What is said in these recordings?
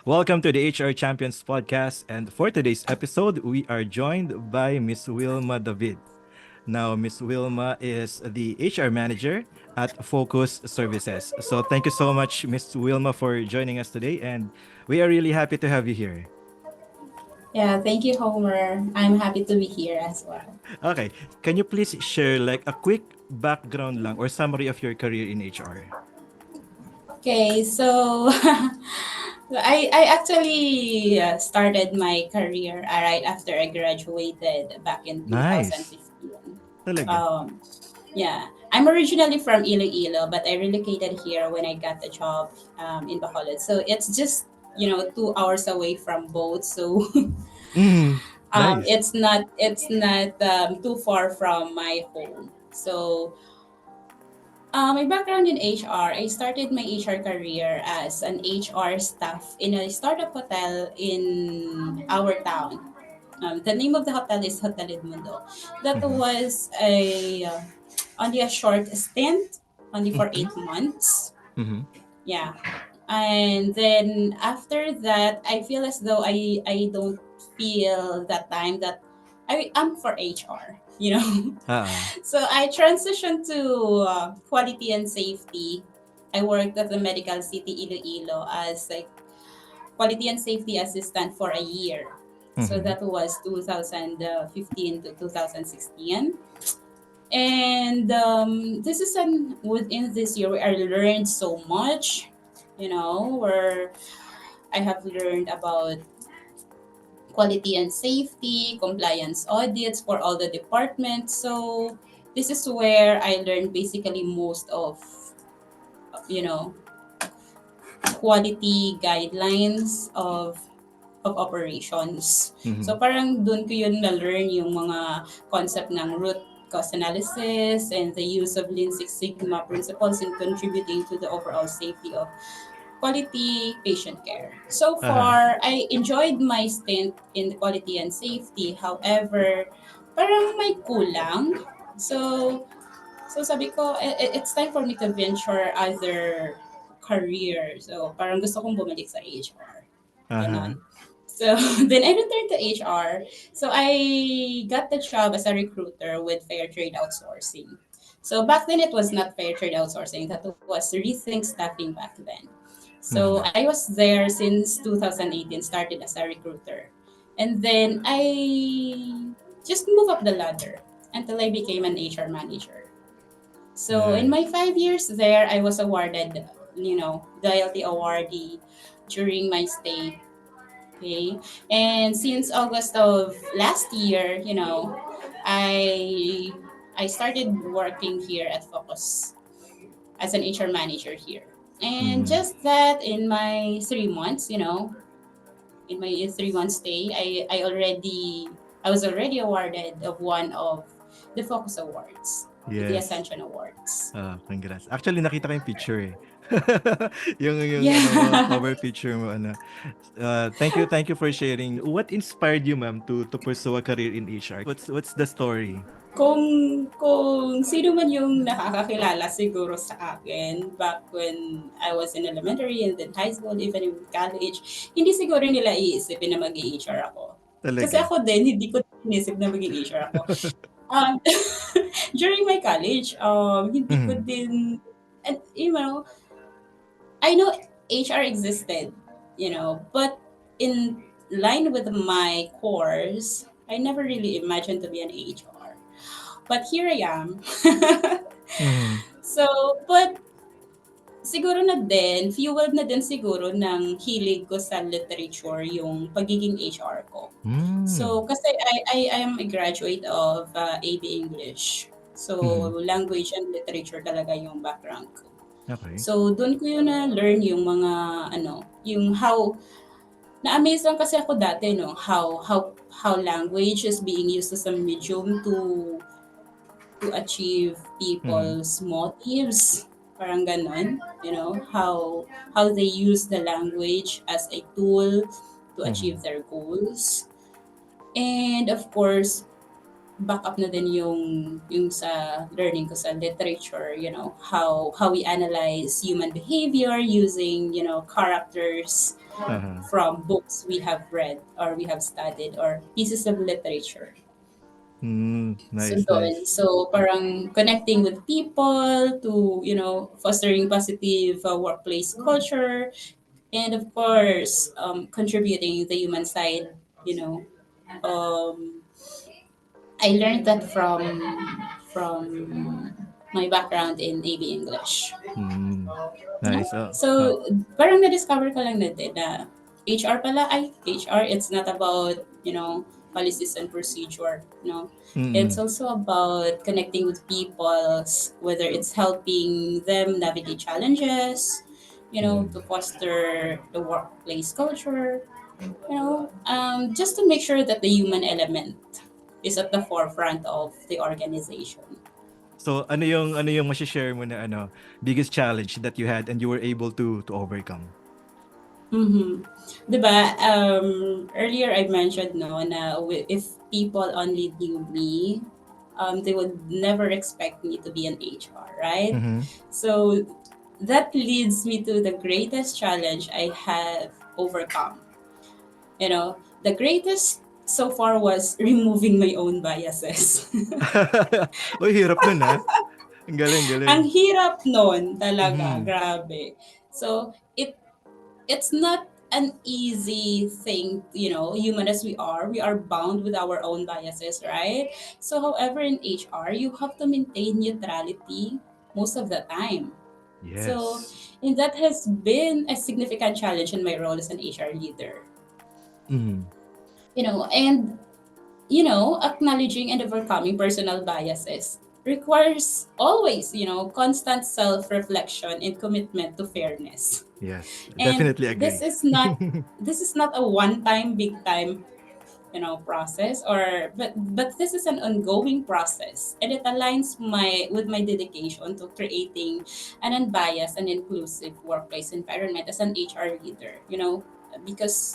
Welcome to the HR Champions podcast. And for today's episode, we are joined by Miss Wilma David. Now, Miss Wilma is the HR manager at Focus Services. So, thank you so much, Miss Wilma, for joining us today. And we are really happy to have you here. Yeah, thank you, Homer. I'm happy to be here as well. Okay, can you please share like a quick background lang or summary of your career in HR? Okay, so I actually started my career right after I graduated back in Nice. 2015. Talaga. Um, yeah, I'm originally from Iloilo, but I relocated here when I got the job in Bacolod. So it's just 2 hours away from both. So Mm, nice. it's not too far from my home. So my background in HR, I started my HR career as an HR staff in a startup hotel in our town. The name of the hotel is Hotel Edmundo. That Mm-hmm. was only a short stint, only for Mm-hmm. 8 months. Mm-hmm. Yeah, and then after that, I feel as though I don't feel that time that I am for HR. Ah, So I transitioned to quality and safety. I worked at the Medical City Iloilo as a quality and safety assistant for a year. So mm-hmm. that was 2015 to 2016. And this is within this year where I learned so much, where I have learned about quality and safety, compliance audits for all the departments. So this is where I learned basically most of, you know, quality guidelines of operations. Mm-hmm. So parang doon ko yun na-learn yung mga concept ng root cause analysis and the use of Lean Six Sigma principles in contributing to the overall safety of quality patient care. So Uh-huh. far, I enjoyed my stint in quality and safety. However, parang may kulang. So, so sabi ko, it's time for me to venture other career. So, parang gusto kong bumalik sa HR. Uh-huh. Ganon. So, then I returned to HR. So, I got the job as a recruiter with Fair Trade Outsourcing. So, back then, it was not Fair Trade Outsourcing. That was Rethink Staffing back then. So Mm-hmm. I was there since 2018, started as a recruiter. And then I just moved up the ladder until I became an HR manager. So in my Nice. 5 years there, I was awarded, loyalty awardee during my stay. Okay. And since August of last year, I I started working here at Focus as an HR manager here. And Mm-hmm. just that in my 3 months, in my 3 months stay, I was already awarded of one of the Focus Awards, the Yes. Ascension Awards. Congrats. Actually, nakita ko yung picture eh. yung ano mo, Yeah. cover picture mo, ano. Thank you for sharing. What inspired you, ma'am, to pursue a career in HR? What's the story? kung sino man yung nakakakilala siguro sa akin back when I was in elementary and then high school, even in college, hindi siguro nila iisipin na mag-HR ako. Kasi Talaga. ako din, hindi ko inisip na maging HR ako. Um, during my college, hindi ko Mhm. din, and I know HR existed, but in line with my course, I never really imagined to be an HR. But here I am. Mhm. So, but siguro na din, fueled na din siguro ng hilig ko sa literature yung pagiging HR ko. Hmm. So, kasi I am a graduate of AB English. So, Mhm. language and literature talaga yung background ko. Okay. So, doon ko yun na-learn yung mga, yung how, na-amaze lang kasi ako dati, no, how language is being used as a medium to achieve Mhm. people's motives. Parang ganon, how they use the language as a tool to achieve Mhm. their goals. And of course, back up na din yung sa learning ko sa literature, how we analyze human behavior using, characters Uh-huh. from books we have read or we have studied or pieces of literature. So Nice, doon. nice. So parang connecting with people to, fostering positive workplace culture, and of course, contributing the human side, you know. Um, I learned that from my background in AB English. Mm, Yeah. nice. Oh, oh. So, parang na-discover ko lang na din na HR, it's not about, policies and procedure, It's Mm-mm. also about connecting with people, whether it's helping them navigate challenges, Mm. to foster the workplace culture, just to make sure that the human element is at the forefront of the organization. So ano yung mashi-share mo na biggest challenge that you had and you were able to overcome? Mm-hmm. Diba, earlier I mentioned no na if people only knew me, they would never expect me to be an HR, right? Mm-hmm. So that leads me to the greatest challenge I have overcome. The greatest so far was removing my own biases. Uy, hirap nun, Ang galing, galing. Ang hirap nun talaga, Mhm. grabe. So, it's not an easy thing, human as we are bound with our own biases, right? So, however, in HR, you have to maintain neutrality most of the time. So, Yes. and that has been a significant challenge in my role as an HR leader. Mhm. And acknowledging and overcoming personal biases requires always, constant self reflection and commitment to fairness. Yes, And definitely this agree. is not this is not a one time big time, process, but this is an ongoing process, and it aligns my with my dedication to creating an unbiased and inclusive workplace environment as an HR leader, because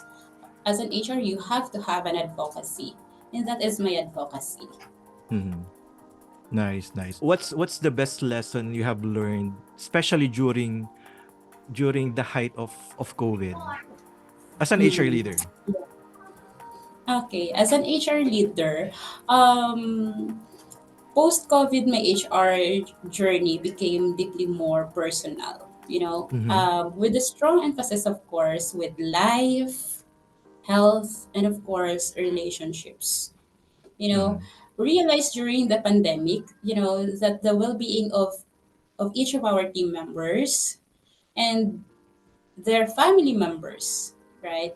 as an HR, you have to have an advocacy, and that is my advocacy. Mhm. Nice, nice. What's the best lesson you have learned, especially during the height of COVID as an HR Mm. leader? Okay, as an HR leader, post COVID, my HR journey became deeply more personal. Mhm. With a strong emphasis, of course, with life, health, and of course, relationships. You know, Mhm. realized during the pandemic, that the well-being of each of our team members and their family members, right,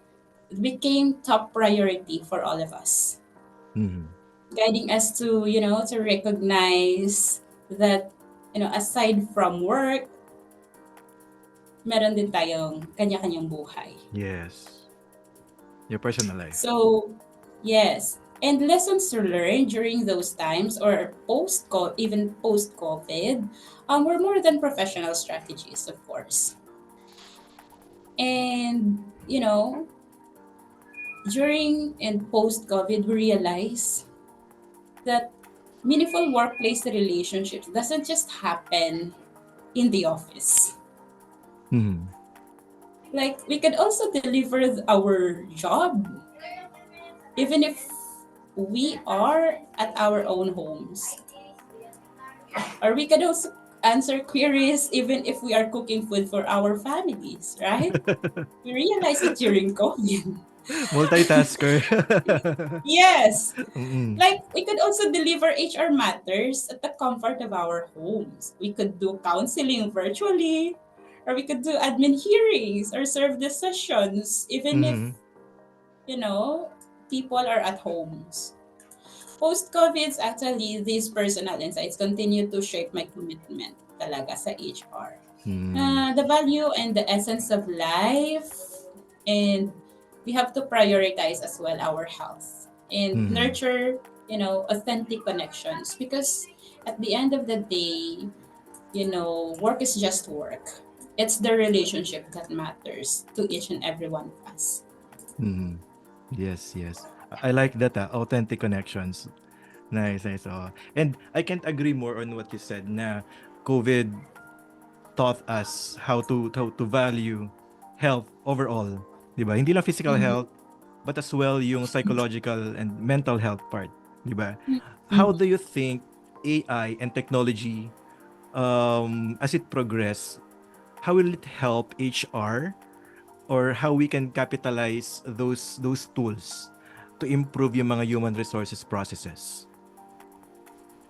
became top priority for all of us, Mhm. guiding us to, to recognize that, aside from work, meron din tayong kanya-kanyang buhay. Yes. Your personal life. So, yes. And lessons learned during those times or even post COVID, were more than professional strategies, of course. And, during and post COVID, we realize that meaningful workplace relationships doesn't just happen in the office. Mhm. Like we could also deliver our job even if we are at our own homes. Or we could also answer queries even if we are cooking food for our families, right? We realized it during COVID. Multitasker. Yes. Mm. Like, we could also deliver HR matters at the comfort of our homes. We could do counseling virtually, or we could do admin hearings or serve the sessions, even if, Mhm. you know, people are at homes. Post COVID, actually, these personal insights continue to shape my commitment talaga sa HR. Mm. The value and the essence of life, and we have to prioritize as well our health and Mhm. nurture, authentic connections, because at the end of the day, work is just work. It's the relationship that matters to each and every one of us. Mhm. Yes, yes. I like that, authentic connections. Nice, nice. Oo. And I can't agree more on what you said na COVID taught us how to value health overall, 'di ba? Hindi lang physical Mhm. health, but as well yung psychological and mental health part, 'di ba? How Mhm. do you think AI and technology, as it progress, how will it help HR, or how we can capitalize those tools to improve yung mga human resources processes?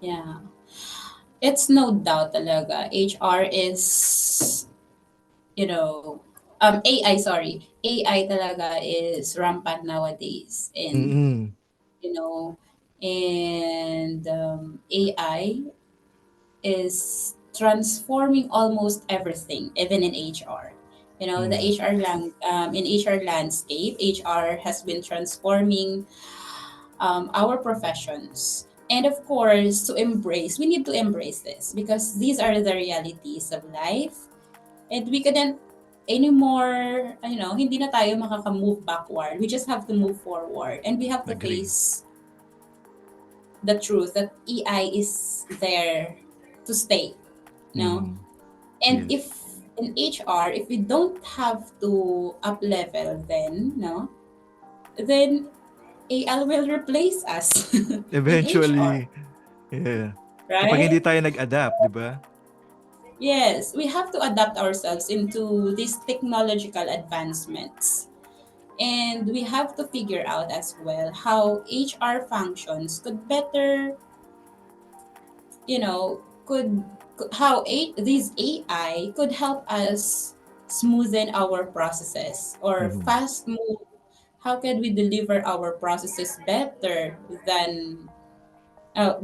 Yeah. It's no doubt talaga. HR is, you know, AI, sorry. AI talaga is rampant nowadays. Mm. You know, and AI is transforming almost everything, even in HR. The Mm. in HR landscape, HR has been transforming our professions. And of course, we need to embrace this because these are the realities of life. And we couldn't anymore, hindi na tayo makaka-move backward. We just have to move forward. And we have to Agree. face the truth that AI is there to stay. No? Mm. And Yes. if in HR, if we don't have to up level, then AI will replace us in HR, Eventually, yeah. Kapag hindi right? tayo nag-adapt, 'di ba? Yes, we have to adapt ourselves into these technological advancements. And we have to figure out as well how HR functions could better, how these AI could help us smoothen our processes or Mhm. fast move. How can we deliver our processes than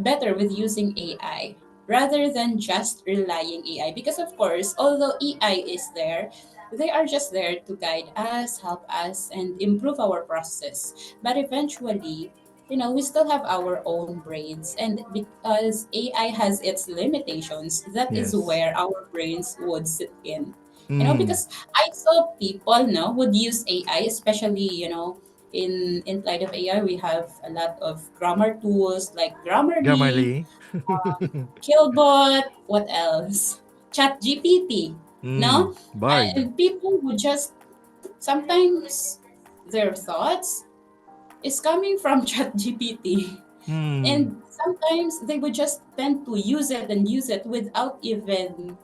better with using AI rather than just relying AI. Because, of course, although AI is there, they are just there to guide us, help us, and improve our process. But eventually, we still have our own brains. And because AI has its limitations, that is Yes. where our brains would sit in. Mm. Because I saw people would use AI, especially, in light of AI, we have a lot of grammar tools like Grammarly, Grammarly. Killbot, what else? Chat GPT. No? Bard. And people would just sometimes their thoughts is coming from Chat GPT. Hmm. And sometimes they would just tend to use it and use it without even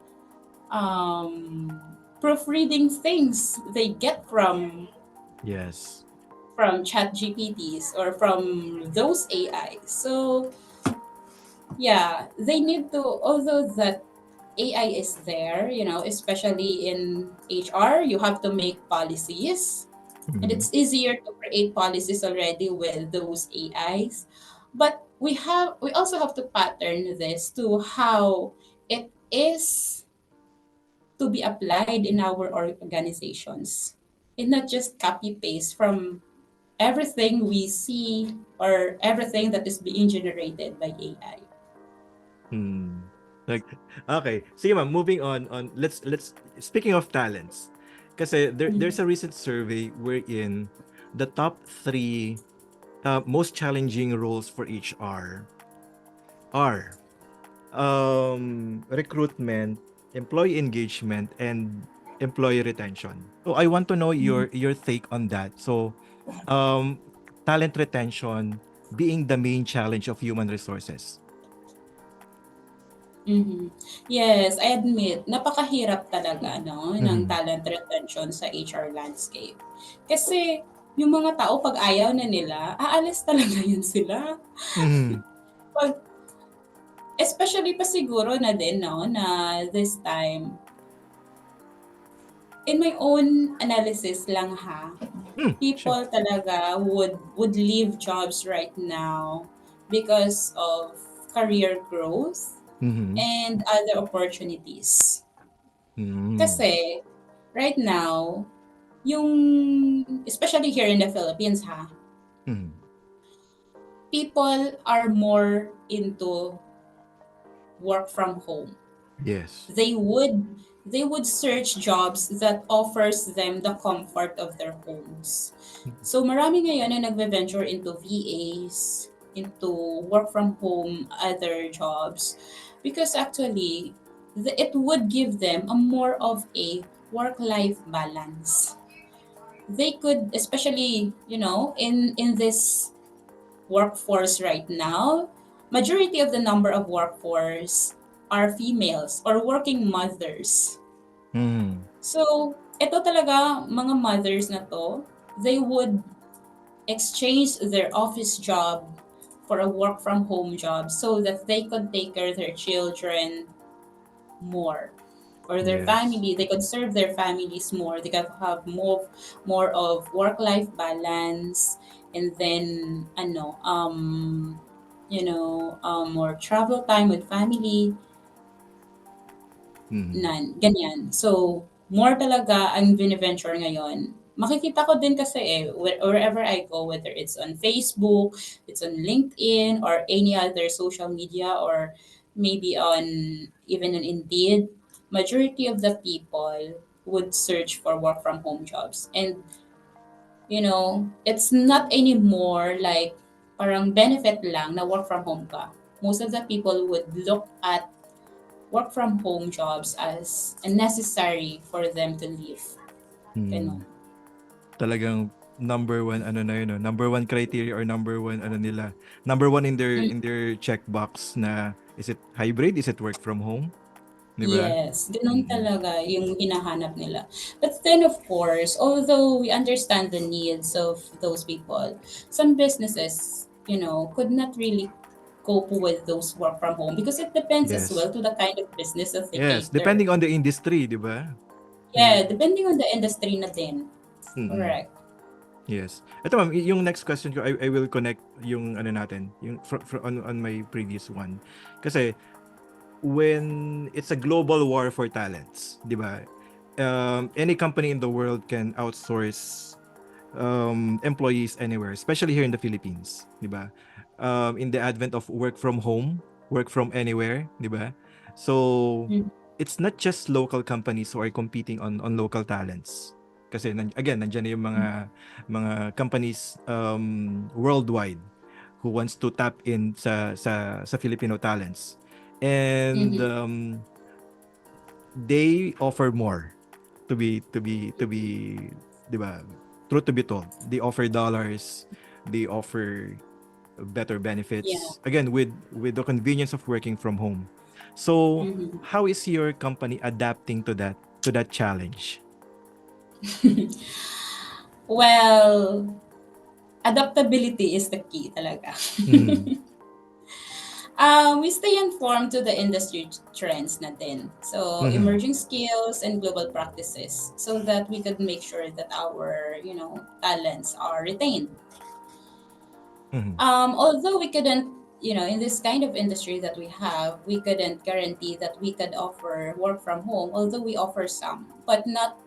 proofreading things they get Yes. from chat GPTs or from those AI. So yeah, they need to, although that AI is there, especially in HR, you have to make policies. And Mhm. it's easier to create policies already with those AIs. But we also have to pattern this to how it is to be applied in our organizations. And not just copy paste from everything we see or everything that is being generated by AI. Hmm. Like, okay. Sige ma'am, moving on, let's speaking of talents. Kasi there's Mhm. a recent survey wherein the top three most challenging roles for HR are recruitment, employee engagement, and employee retention. So I want to know Mhm. your take on that. So, um, talent retention being the main challenge of human resources. Mhm. Yes, I admit, napakahirap talaga ng Mm-hmm. talent retention sa HR landscape. Kasi yung mga tao pag ayaw na nila, aalis talaga yun sila. Mm-hmm. Pag, especially pa siguro na din na this time, in my own analysis lang ha, Hmm. Sure. people talaga would leave jobs right now because of career growth Mm-hmm. and other opportunities. Mm-hmm. Kasi right now, yung especially here in the Philippines ha, Mm-hmm. people are more into work from home. Yes. They would they would search jobs that offers them the comfort of their homes. So marami ngayon na nagve-venture into VAs, into work from home other jobs, because actually it would give them a more of a work life balance. They could, especially, in this workforce right now, majority of the number of workforce are females or working mothers. Mm. So ito talaga, mga mothers na to, they would exchange their office job for a work from home job so that they could take care of their children more, or their Yes. family. They could serve their families more. They could have more of work life balance, and then more travel time with family. Mm. Ganyan. So, more talaga ang bine-venture ngayon. Makikita ko din kasi wherever I go, whether it's on Facebook, it's on LinkedIn, or any other social media, or maybe even on Indeed, majority of the people would search for work from home jobs. And, it's not anymore like parang benefit lang na work from home ka. Most of the people would look at work from home jobs as necessary for them to live. Ganon. Mm. Talagang number one ano na yun, no? Number one criteria or number one ano nila. Number one in their Mm, checkbox na is it hybrid? Is it work from home? 'Di ba? yes, ganon Mm. talaga yung hinahanap nila. But then, of course, although we understand the needs of those people, some businesses, could not really cope with those work from home, because it depends as Yes. well to the kind of business that they Yes, cater. depending on the industry, 'di ba? Yeah, Yung depending on the industry na din. mm. Correct. Yes. Ito ma'am, yung next question ko, I will connect yung ano natin, yung on my previous one. Kasi when it's a global war for talents, 'di ba? Any company in the world can outsource employees anywhere, especially here in the Philippines, 'di ba? In the advent of work from home, work from anywhere, 'di ba? So Mm, it's not just local companies who are competing on local talents. Kasi again, nandiyan na yung mga companies worldwide who wants to tap in sa Filipino talents. And mhm. they offer more to be 'di ba, truth to be told, they offer dollars, they offer better Yeah. benefits, again with the convenience of working from home. So Mhm. how is your company adapting to that challenge? Well, adaptability is the key talaga. Mm. We stay informed to the industry trends na din. So, Mhm. emerging skills and global practices, so that we could make sure that our, talents are retained. Mhm. Although we couldn't, in this kind of industry that we couldn't guarantee that we could offer work from home, although we offer some, but not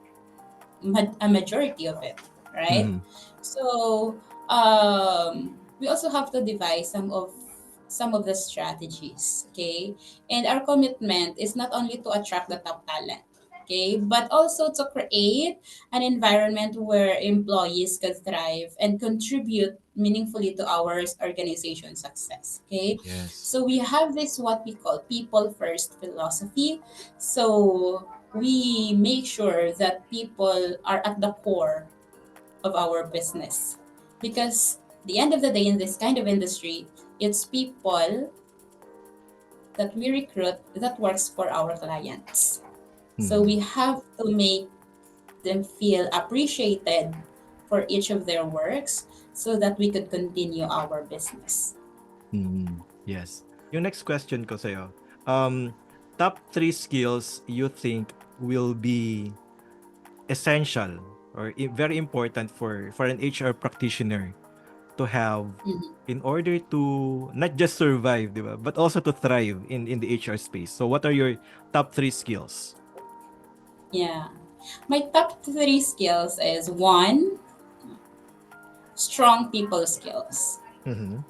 a majority of it, right? Mhm. So we also have to devise some of the strategies, okay? And our commitment is not only to attract the top talent, okay, but also to create an environment where employees can thrive and contribute meaningfully to our organization success, okay? Yes. So we have this what we call people first philosophy. So we make sure that people are at the core of our business, because the end of the day in this kind of industry, it's people that we recruit that works for our clients. So Mhm. we have to make them feel appreciated for each of their works, so that we could continue our business. Mhm. Yes. Yung next question ko sa'yo, top three skills you think will be essential or very important for an HR practitioner to have Mhm. in order to not just survive, 'di ba, but also to thrive in the HR space. So what are your top three skills? Yeah. My top three skills is one, strong people skills. Mhm.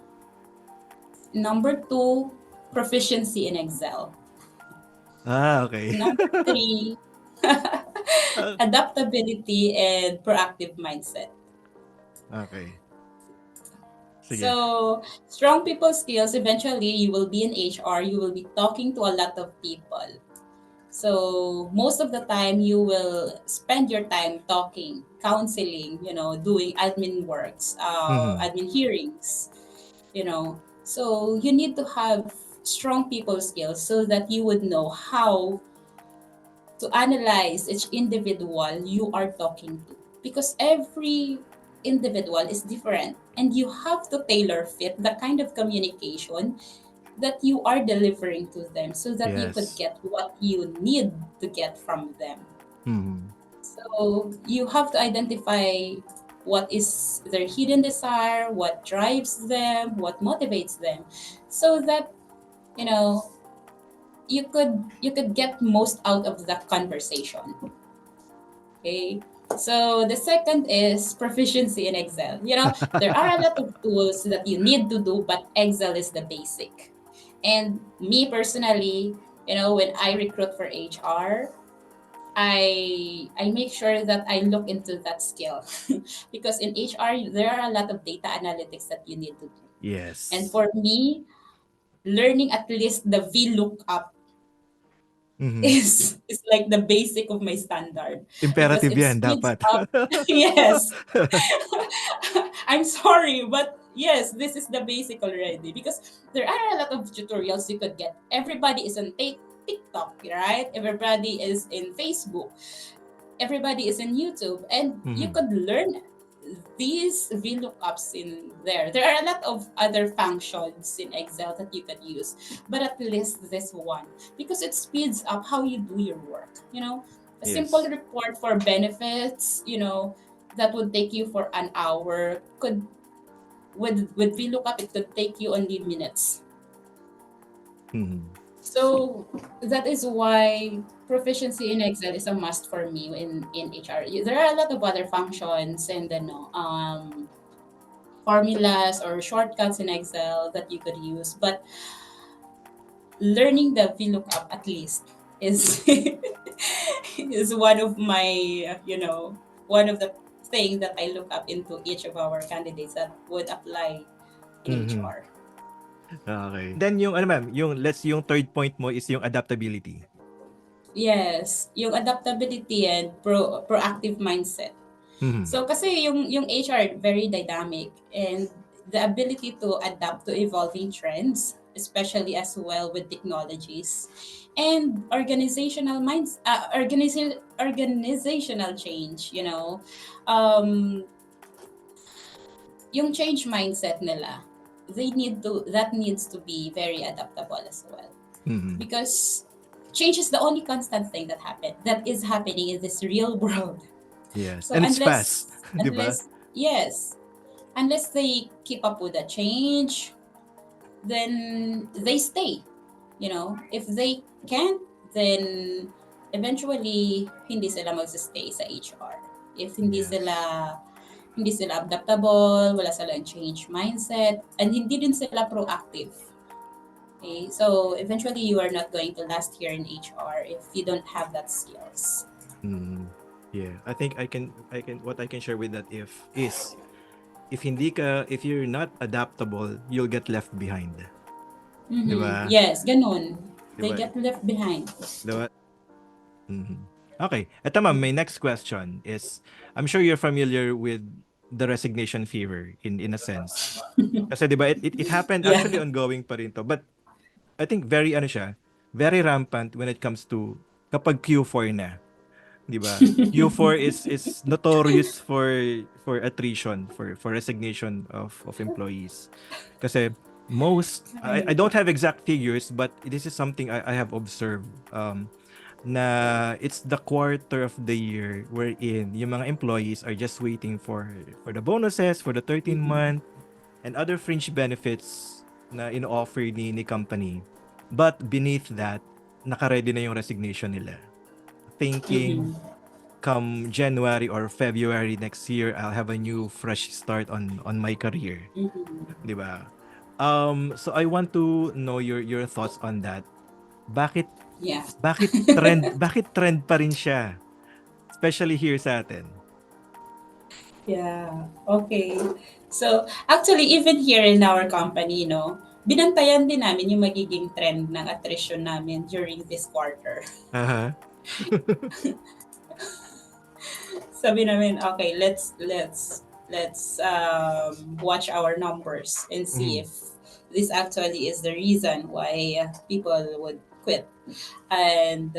Number two, proficiency in Excel. Ah, okay. Number three, Ah, adaptability and proactive mindset. okay. Sige. So, strong people skills, eventually you will be in HR, you will be talking to a lot of people. So, most of the time you will spend your time talking, counseling, doing admin works, Mhm. admin hearings, you know. So, you need to have strong people skills so that you would know how to analyze each individual you are talking to, because every individual is different and you have to tailor fit the kind of communication that you are delivering to them so that you could Yes. get what you need to get from them. Mhm. So you have to identify what is their hidden desire, what drives them, what motivates them, so that you know you could get most out of the conversation. Okay. So the second is proficiency in Excel. There are a lot of tools that you need to do, but Excel is the basic. And me personally, when I recruit for HR, I make sure that I look into that skill because in HR there are a lot of data analytics that you need to do. And Yes. for me, learning at least the VLOOKUP Mhm. is like the basic of my standard because Imperative it 'yan speeds dapat. up. Yes. I'm sorry, but yes, this is the basic already because there are a lot of tutorials you could get. Everybody is on TikTok, right? Everybody is in Facebook. Everybody is in YouTube, and you Mhm. could learn these VLOOKUPs in there. There are a lot of other functions in Excel that you could use, but at least this one because it speeds up how you do your work. A simple Yes. report for benefits, that would take you for an hour could with VLOOKUP it could take you only minutes. Mhm. So that is why proficiency in Excel is a must for me in HR. There are a lot of other functions and then formulas or shortcuts in Excel that you could use, but learning the VLOOKUP at least is is one of my one of the thing that I look up into each of our candidates that would apply in Mhm. HR. Okay. Then yung ano ma'am, yung third point mo is yung adaptability. Yes, yung adaptability and proactive mindset. Mhm. So kasi yung HR very dynamic and the ability to adapt to evolving trends, especially as well with technologies and organizational change, yung change mindset nila, that needs to be very adaptable as well Mhm. because change is the only constant thing that is happening in this real world. Yes. So And it's fast, 'di ba? yes, unless they keep up with the change, then they stay. If they can't, then eventually hindi sila magstay sa HR. If Yes. hindi sila adaptable, wala silang change mindset, and hindi din sila proactive. Okay? So eventually you are not going to last here in HR if you don't have that skills. Mm. Yeah. I think I can what I can share with that if you're not adaptable, you'll get left behind. 'Di Mm-hmm. ba? Yes, ganun. 'Di They ba? get left behind. 'Di ba? Mhm. Okay. Eto ma'am, my next question is, I'm sure you're familiar with the resignation fever in a sense. Kasi 'di ba it happened Yeah. actually ongoing pa rin 'to. But I think very ano siya, very rampant when it comes to kapag Q4 na, 'di ba? Q4 is notorious for attrition, for resignation of employees. Kasi I Right. don't have exact figures, but this is something I have observed. Na it's the quarter of the year wherein yung mga employees are just waiting for the bonuses, for the 13 Mhm. month and other fringe benefits na in-offer ni company. But beneath that, naka-ready na yung resignation nila. Thinking Mhm. come January or February next year, I'll have a new fresh start on my career, Mhm. 'di ba? So I want to know your thoughts on that. Bakit Yeah. bakit trend pa rin siya, especially here sa atin? Yeah. Okay. So, actually, even here in our company, binantayan din namin yung magiging trend ng attrition namin during this quarter. Uh-huh. Sabi namin, okay, let's watch our numbers and see Mhm. if this actually is the reason why people would quit. And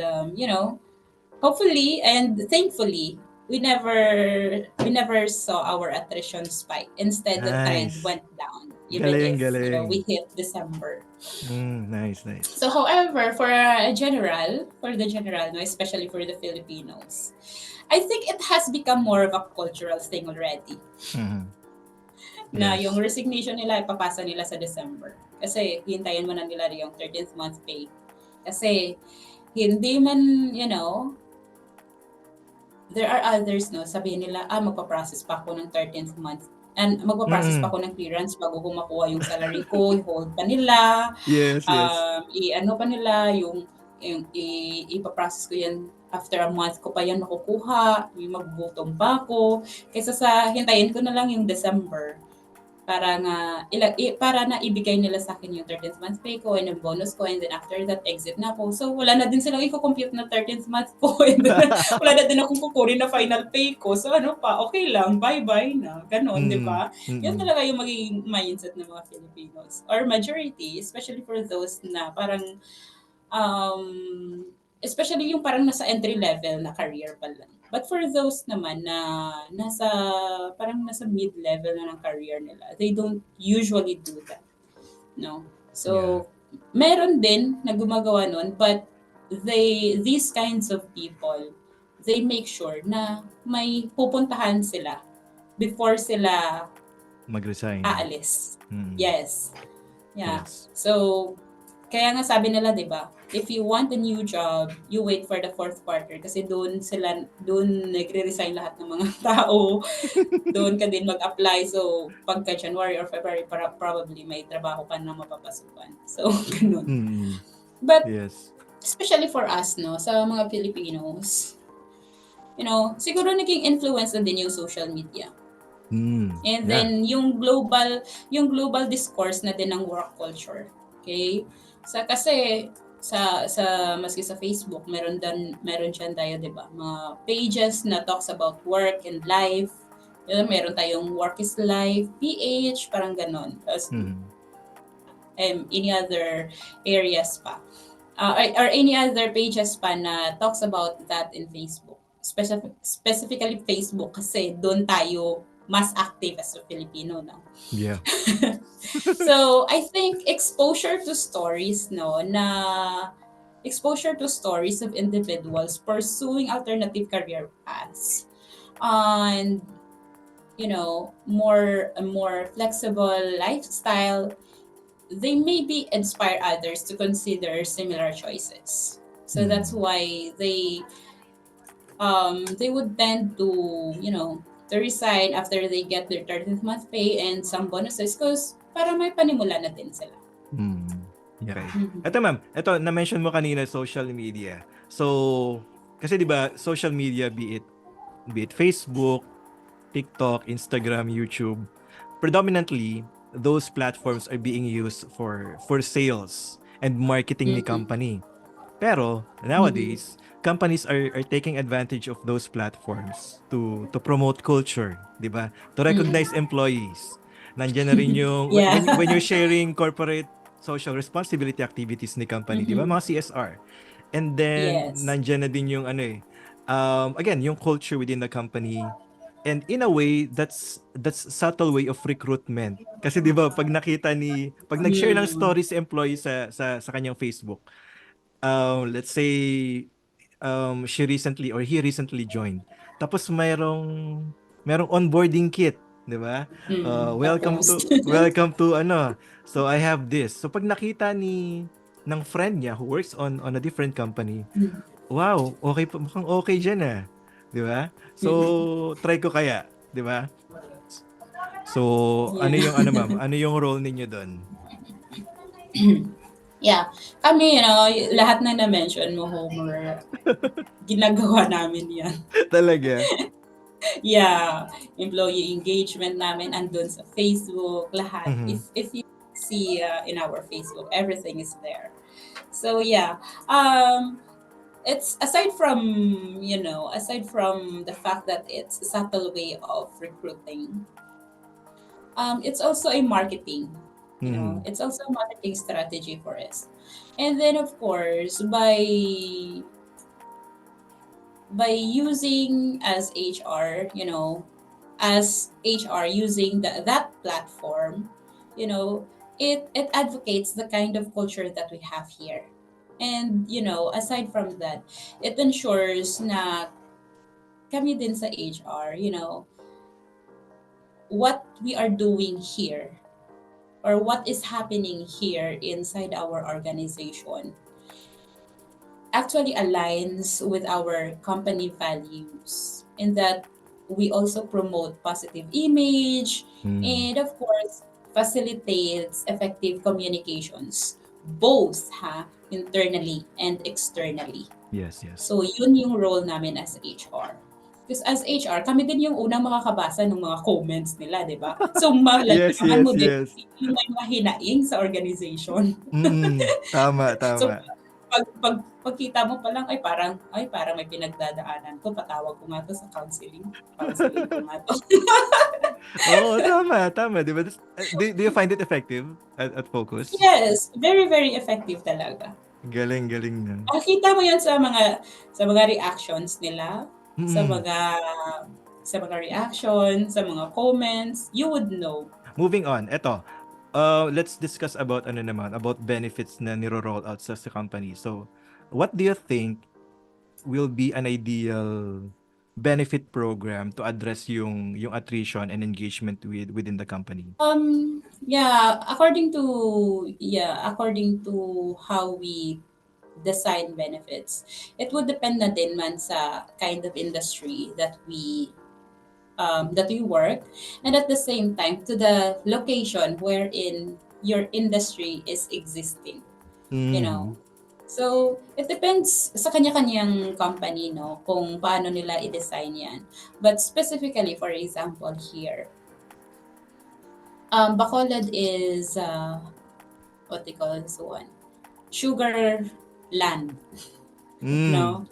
hopefully and thankfully, we never saw our attrition spike. Instead, the trend Nice. went down, even Galing, if we galing. hit December. Nice, nice. So, however, for the general, no, especially for the Filipinos, I think it has become more of a cultural thing already. Mhm. Na yung Yes. resignation nila, ipapasa nila sa December. Kasi hintayin mo na nila yung 13th month pay. Kasi hindi man, there are others, no, sabihin nila, magpa-process pa ako ng 13th month. And magpa-process pa Mm. ako ng clearance bago ko makuha yung salary ko, i-hold pa nila, Yes, yes. i-ano pa nila, ipaprocess ko yan after a month ko pa yan makukuha, yung maggutom pa ako, kaysa sa hintayin ko na lang yung December para para na ibigay nila sa akin yung 13th month pay ko and yung bonus ko, and then after that exit na ako. So wala na din silang i-compute na 13th month ko and then wala na din akong kukunin na final pay ko. So ano pa, okay lang, bye-bye na. Ganon, di Mm. ba? Yun Mm. talaga yung magiging mindset ng mga Filipinos. Or majority, especially for those na parang um, especially yung parang nasa entry level na career pa lang. But for those naman na parang nasa mid-level na ng career nila, they don't usually do that. No? Yeah. So, meron din na gumagawa nun, but these kinds of people, they make sure na may pupuntahan sila before sila Mag-resign. aalis. Mm. Yes. Yeah. Yes. So, kaya nga sabi nila, 'di ba? If you want a new job, you wait for the fourth quarter kasi doon nagre-resign lahat ng mga tao. Doon ka din mag-apply. So, pagka January or February, probably may trabaho ka na mapapasukan. So, ganun. Mm. But, Yes. especially for us, no, sa mga Filipinos, siguro naging influence na din yung social media. And Yeah. then yung global discourse na din ng work culture. Okay? Kasi sa maski sa Facebook, meron diyan tayo, 'di ba? Mga pages na talks about work and life. Meron tayong work is life, PH, parang ganon. Tapos, Mm. any other areas pa. Or any other pages pa na talks about that in Facebook. Specifically Facebook kasi doon tayo mas active as a Filipino, no? Yeah. So, I think exposure to stories of individuals pursuing alternative career paths and more flexible lifestyle, they maybe inspire others to consider similar choices. So that's Mm. why they would tend to resign after they get their 13th month pay and some bonuses because para may panimula na din sila. Mm. Okay. Mhm. Eto ma'am, na-mention mo kanina social media. So, kasi 'di ba, social media, be it Facebook, TikTok, Instagram, YouTube, predominantly those platforms are being used for sales and marketing ni Mhm. company. Pero Mhm. nowadays, companies are taking advantage of those platforms to promote culture, 'di ba? To recognize Mhm. employees. Nandiyan na rin yung when Yeah. you're sharing corporate social responsibility activities ni company, 'di ba? Mhm. Mga CSR. And then Yes. nandiyan na din yung again, yung culture within the company. And in a way, that's subtle way of recruitment. Kasi 'di ba, pag nag-share ng Mm. stories si employee sa kanyang Facebook, let's say she recently or he recently joined. Tapos merong onboarding kit, 'di ba? Mm. Welcome Tapos. to ano. So I have this. So pag nakita ng friend niya who works on a different company, Mm. wow, okay pa, mukhang okay diyan ah. 'Di ba? So Mm-mm. try ko kaya, 'di ba? So ano yung Yeah. ma'am? Ano yung role ninyo doon? Yeah. Kami, lahat na mention mo, Homer, ginagawa namin yan. Talaga? Yeah, employee engagement namin andun sa Facebook, lahat. Mm-hmm. If you see in our Facebook, everything is there. So yeah, um, it's aside from the fact that it's a subtle way of recruiting, it's also a marketing. Mm-hmm. It's also a marketing strategy for us. And then of course, by using as HR, as HR using that platform, it advocates the kind of culture that we have here. And aside from that, it ensures na kami din sa HR, what we are doing here or what is happening here inside our organization actually aligns with our company values, in that we also promote positive image Mm. and of course facilitates effective communications, both internally and externally. Yes, yes. So yun yung role namin as HR. Because as HR, kami din yung unang makakabasa ng mga comments nila, di ba? So Yes, malalaman mo yes, din yes. yung may mahinaing sa organization. Mm. Tama, So tama. pagkita mo pa lang ay parang may pinagdadaanan 'to, patawag ko nga 'to sa counseling. Counseling ko nga 'to. Oo, tama, tama, 'di ba? Do you find it effective at Focus? Yes, very, very effective talaga. Galing, galing na. Makikita mo 'yan sa mga reactions nila, sa Mm. mga sa mga reaction, sa mga comments, you would know. Moving on, eto. Let's discuss about ano naman, about benefits na niro-roll out sa company. So, what do you think will be an ideal benefit program to address yung attrition and engagement within the company? According to how we design benefits, it would depend na din man sa kind of industry that we work, and at the same time to the location wherein your industry is existing, you know. Mm. So, it depends sa kanya-kanyang company, no, kung paano nila i-design yan. But specifically, for example, here, Bacolod is, what they call this one? Sugar land, Mm. no?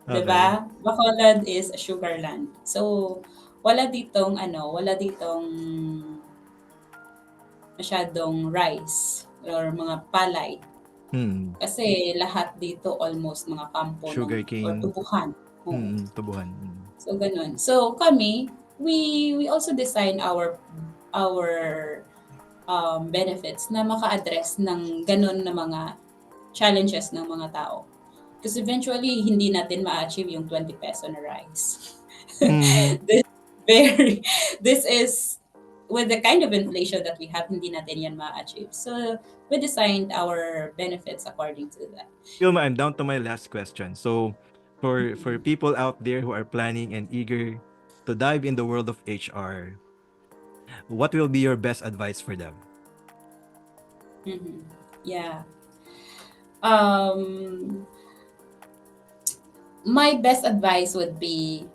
Okay. 'Diba? Bacolod is a sugar land. So, wala ditong masyadong rice or mga palay. Mm. Kasi lahat dito almost mga kampo or Sugarcane. tubuhan. Oo. Tubuhan. Mm. So ganun. So kami, we also design our benefits na maka-address ng ganun na mga challenges ng mga tao. Because eventually, hindi natin ma-achieve yung 20 peso na rice. Mm. this very this is with the kind of inflation that we have, hindi natin yan ma-achieve. So we designed our benefits according to that. Wilma, I'm down to my last question. So, for Mhm. people out there who are planning and eager to dive in the world of HR, what will be your best advice for them? Mhm. Yeah. Um, my best advice would be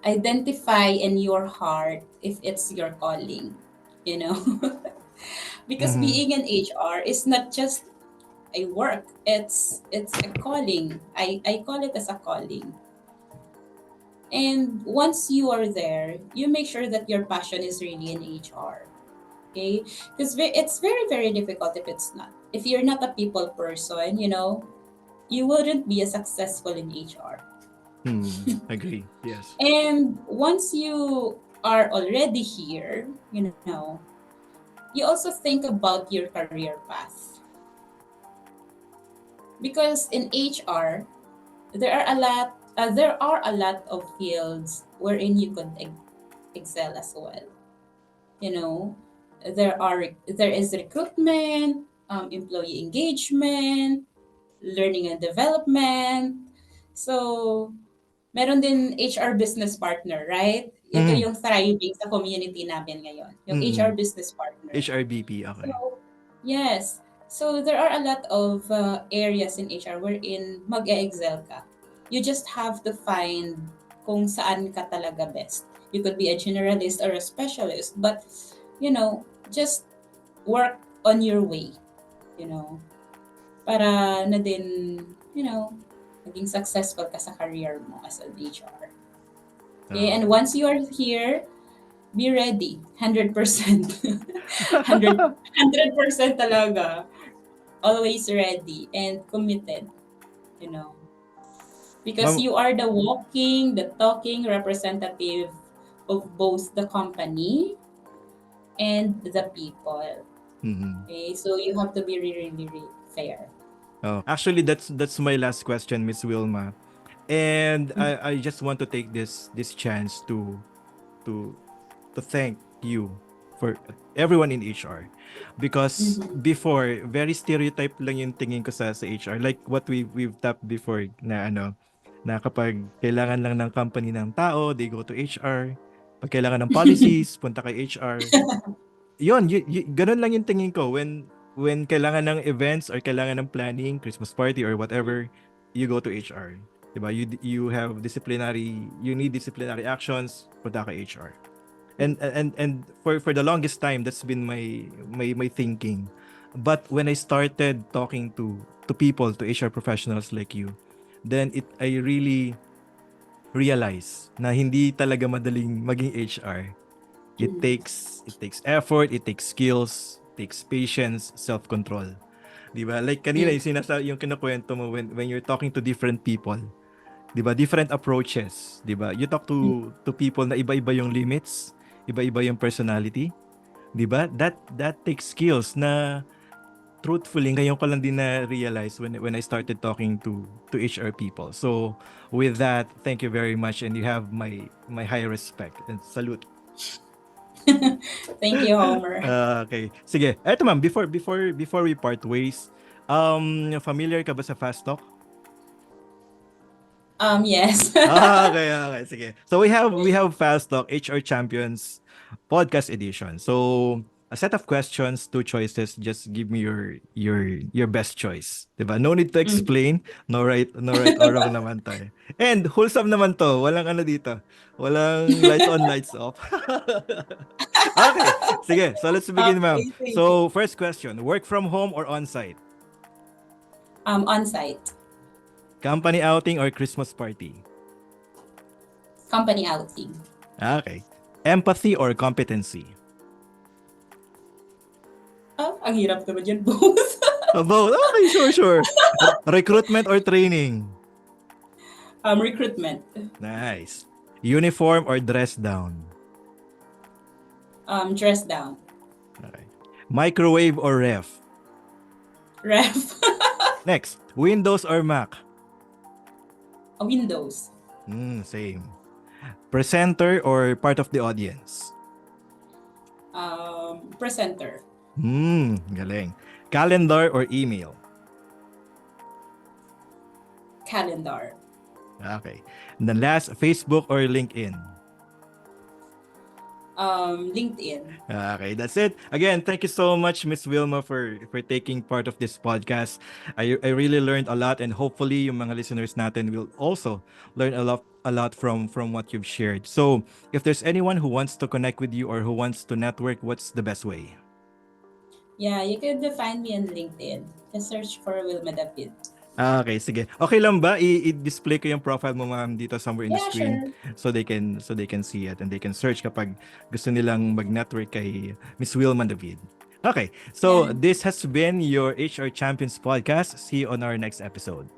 identify in your heart if it's your calling, you know? Because Mm-hmm. being an HR is not just a work, it's a calling. I call it as a calling. And once you are there, you make sure that your passion is really in HR. Okay? Because it's very, very difficult if it's not. If you're not a people person, you wouldn't be a successful in HR. Agree. Yes. And once you are already here, you also think about your career path. Because in HR, there are a lot of fields wherein you could excel as well. You know, there is recruitment, employee engagement, learning and development. So, meron din HR business partner, right? Ito Mm-hmm. yung thriving sa community namin ngayon, yung Mm-hmm. HR business partner. HRBP. Okay. So, yes. So, there are a lot of areas in HR wherein mag-excel ka. You just have to find kung saan ka talaga best. You could be a generalist or a specialist, but, just work on your way, you know, para na din, maging successful ka sa career mo as an HR. Okay, and Okay. once you are here, be ready. 100%. 100% talaga. Always ready and committed, you know. Because Ma'am, you are the walking, the talking representative of both the company and the people. mhm. Okay, so you have to be really, really fair. Oh, actually, that's my last question, Miss Wilma. And I just want to take this chance to to thank you for everyone in HR, because Mm-hmm. before very stereotype lang yung tingin ko sa HR, like what we've tapped before, na na kapag kailangan lang ng company ng tao, they go to HR. Pag kailangan ng policies, punta kay HR. Yun, ganun lang yung tingin ko when kailangan ng events or kailangan ng planning, Christmas party or whatever, you go to HR. 'Di ba? You have you need disciplinary actions, punta ka HR. And for the longest time, that's been my thinking. But when I started talking to people, to HR professionals like you, then I really realize na hindi talaga madaling maging HR. It takes effort, it takes skills, it takes patience, self-control. 'Di ba? Like kanina Mm-hmm. yung kinukuwento mo when you're talking to different people, 'di ba? Different approaches, 'di ba? You talk to people na iba-iba yung limits, iba-iba yung personality, 'di ba? That takes skills na truthfully ngayon ko lang din na realize when I started talking to HR people. So with that, thank you very much, and you have my high respect and salute. Thank you, Homer. Okay. Sige. Eto ma'am, before we part ways, familiar ka ba sa Fast Talk? Yes. Okay, okay, sige. So we have Fast Talk HR Champions podcast edition. So a set of questions, two choices. Just give me your best choice. 'Di ba? No need to Mm. explain. No right or wrong naman tayo. And wholesome naman to. Walang ano dito. Walang lights on, lights off. Okay. Sige. So let's begin, ma'am. Okay, thank you. So first question, work from home or on-site? On site, Company outing or Christmas party? company outing. Okay. Empathy or competency? Ang hirap naman yan, both. Both. Okay, sure. Recruitment or training? Recruitment. Nice. Uniform or dress down? Dress down. Okay. Microwave or ref? Ref. Next, Windows or Mac? Windows. Same. Presenter or part of the audience? Presenter. Galing. Calendar or email? Calendar. Okay. And then last, Facebook or LinkedIn? LinkedIn. Okay, that's it. Again, thank you so much, Miss Wilma, for taking part of this podcast. I really learned a lot, and hopefully, yung mga listeners natin will also learn a lot from what you've shared. So, if there's anyone who wants to connect with you or who wants to network, what's the best way? Yeah, you can find me on LinkedIn. Just search for Wilma David. Okay, sige. Okay lang ba i-display ko yung profile mo, ma'am, dito somewhere in the Yeah, screen, sure. so they can see it and they can search kapag gusto nilang mag-network kay Miss Wilma David. Okay, so Yeah. this has been your HR Champions podcast. See you on our next episode.